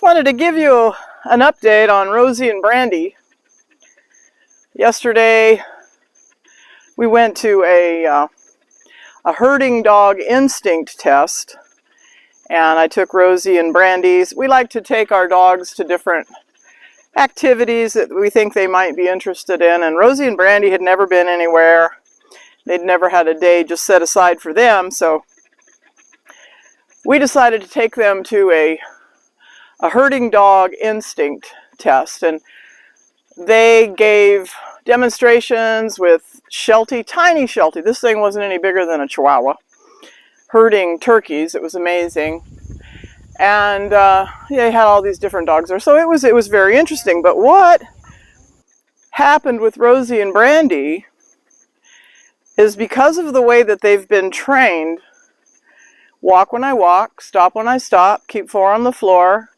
wanted to give you an update on Rosie and Brandy. Yesterday, we went to a herding dog instinct test, and I took Rosie and Brandy's. We like to take our dogs to different activities that we think they might be interested in, and Rosie and Brandy had never been anywhere. They'd never had a day just set aside for them, so we decided to take them to a herding dog instinct test, and they gave demonstrations with Sheltie, tiny Sheltie. This thing wasn't any bigger than a Chihuahua, herding turkeys. It was amazing. And they had all these different dogs there, so it was very interesting. But what happened with Rosie and Brandy is, because of the way that they've been trained, walk when I walk, stop when I stop, keep 4 on the floor,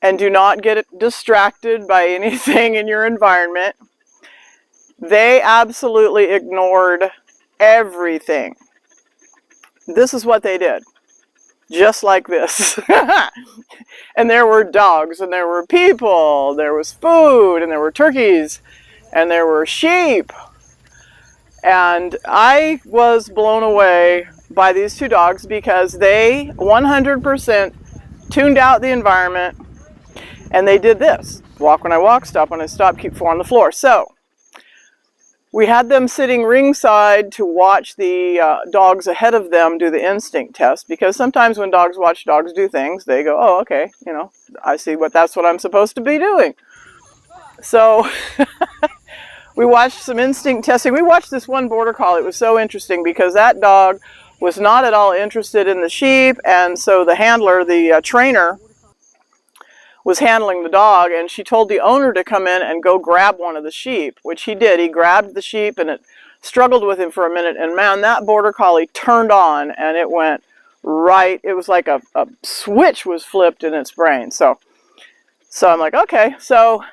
and do not get distracted by anything in your environment, they absolutely ignored everything. This is what they did. Just like this. And there were dogs, and there were people, there was food, and there were turkeys, and there were sheep. And I was blown away by these 2 dogs because they 100% tuned out the environment, and they did this. Walk when I walk, stop when I stop, keep 4 on the floor. So we had them sitting ringside to watch the dogs ahead of them do the instinct test, because sometimes when dogs watch dogs do things, they go, oh, okay, you know, I see that's what I'm supposed to be doing. So we watched some instinct testing. We watched this one border collie. It was so interesting because that dog was not at all interested in the sheep, and so the handler, the trainer, was handling the dog, and she told the owner to come in and go grab one of the sheep, which he did. He grabbed the sheep, and it struggled with him for a minute, and man, that border collie turned on, and it went right. It was like a switch was flipped in its brain. So I'm like, okay, so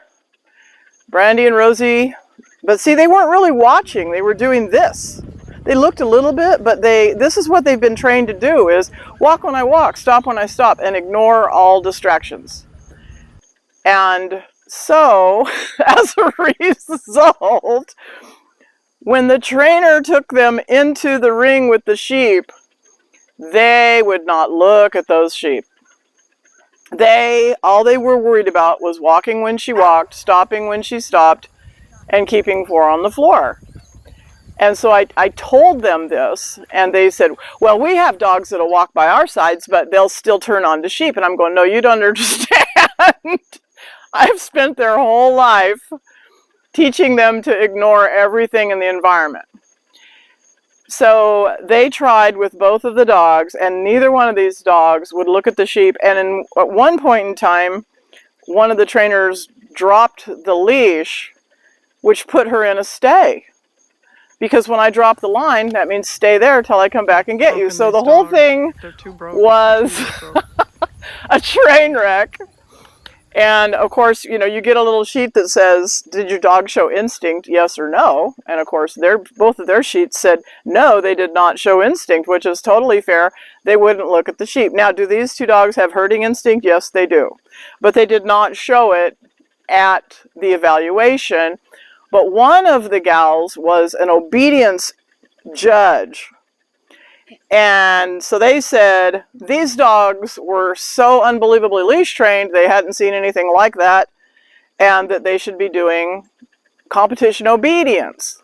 Brandy and Rosie, but see, they weren't really watching. They were doing this. They looked a little bit, but this is what they've been trained to do, is walk when I walk, stop when I stop, and ignore all distractions. And so, as a result, when the trainer took them into the ring with the sheep, they would not look at those sheep. All they were worried about was walking when she walked, stopping when she stopped, and keeping 4 on the floor. And so I told them this, and they said, well, we have dogs that'll walk by our sides, but they'll still turn on to sheep. And I'm going, no, you don't understand. I've spent their whole life teaching them to ignore everything in the environment. So they tried with both of the dogs, and neither one of these dogs would look at the sheep. And at one point in time, one of the trainers dropped the leash, which put her in a stay. Because when I drop the line, that means stay there till I come back and get you. So the whole thing was a train wreck. And of course, you know, you get a little sheet that says, did your dog show instinct, yes or no? And of course, both of their sheets said, no, they did not show instinct, which is totally fair. They wouldn't look at the sheep. Now, do these 2 dogs have herding instinct? Yes, they do. But they did not show it at the evaluation. But one of the gals was an obedience judge. And so they said these dogs were so unbelievably leash trained, they hadn't seen anything like that, and that they should be doing competition obedience.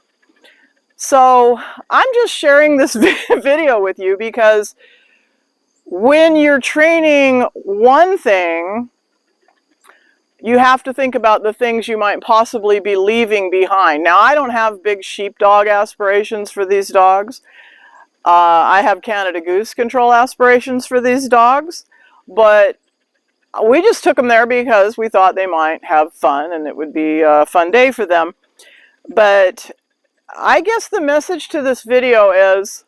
So I'm just sharing this video with you because when you're training one thing, you have to think about the things you might possibly be leaving behind. Now, I don't have big sheepdog aspirations for these dogs. I have Canada Goose control aspirations for these dogs, but we just took them there because we thought they might have fun and it would be a fun day for them. But I guess the message to this video is,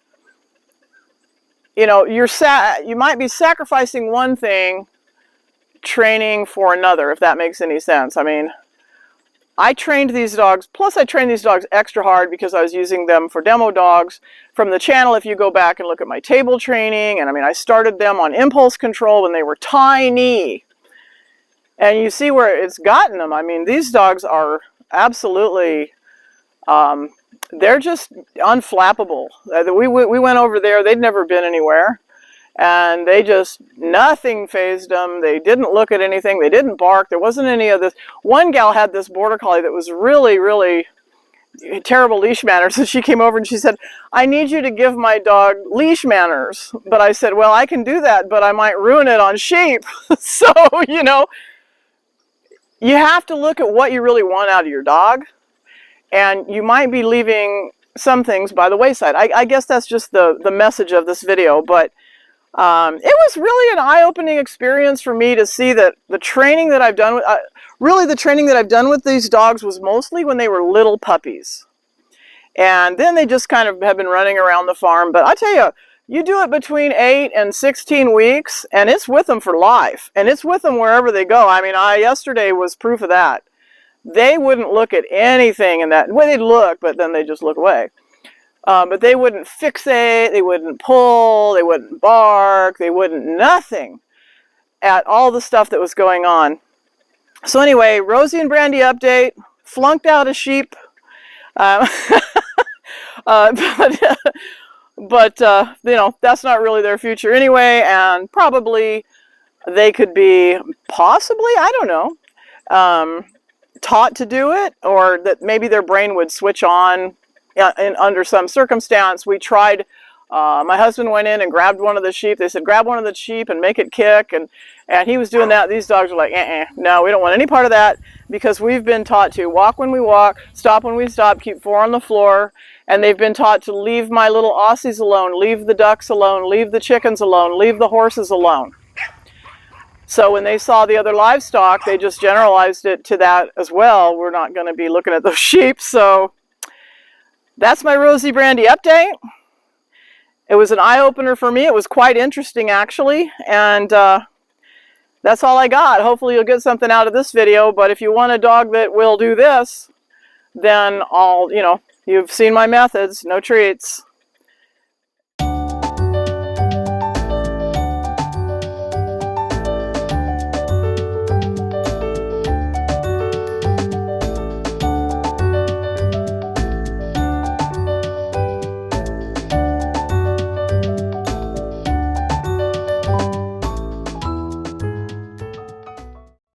you know, you might be sacrificing one thing, training for another, if that makes any sense. I mean, I trained these dogs, plus I trained these dogs extra hard because I was using them for demo dogs. From the channel, if you go back and look at my table training, and I mean, I started them on impulse control when they were tiny. And you see where it's gotten them. I mean, these dogs are absolutely, they're just unflappable. We went over there, they'd never been anywhere. And they just, nothing fazed them. They didn't look at anything. They didn't bark. There wasn't any of this. One gal had this border collie that was really, really terrible leash manners. And she came over and she said, I need you to give my dog leash manners. But I said, well, I can do that, but I might ruin it on sheep. So, you know, you have to look at what you really want out of your dog. And you might be leaving some things by the wayside. I guess that's just the message of this video. But it was really an eye-opening experience for me to see that the training that I've done with, really the training that I've done with these dogs was mostly when they were little puppies. And then they just kind of have been running around the farm. But I tell you, you do it between 8 and 16 weeks, and it's with them for life. And it's with them wherever they go. I mean, yesterday was proof of that. They wouldn't look at anything in that. Well, they'd look, but then they just look away. But they wouldn't fixate, they wouldn't pull, they wouldn't bark, they wouldn't nothing at all the stuff that was going on. So anyway, Rosie and Brandy update, flunked out a sheep. But you know, that's not really their future anyway, and probably they could be, possibly, I don't know, taught to do it, or that maybe their brain would switch on under some circumstance. We tried, my husband went in and grabbed one of the sheep. They said, grab one of the sheep and make it kick, and he was doing that. These dogs were like, no, we don't want any part of that, because we've been taught to walk when we walk, stop when we stop, keep 4 on the floor, and they've been taught to leave my little Aussies alone, leave the ducks alone, leave the chickens alone, leave the horses alone. So when they saw the other livestock, they just generalized it to that as well. We're not going to be looking at those sheep. So that's my Rosie Brandy update. It was an eye-opener for me. It was quite interesting, actually. And that's all I got. Hopefully you'll get something out of this video. But if you want a dog that will do this, then you've seen my methods. No treats.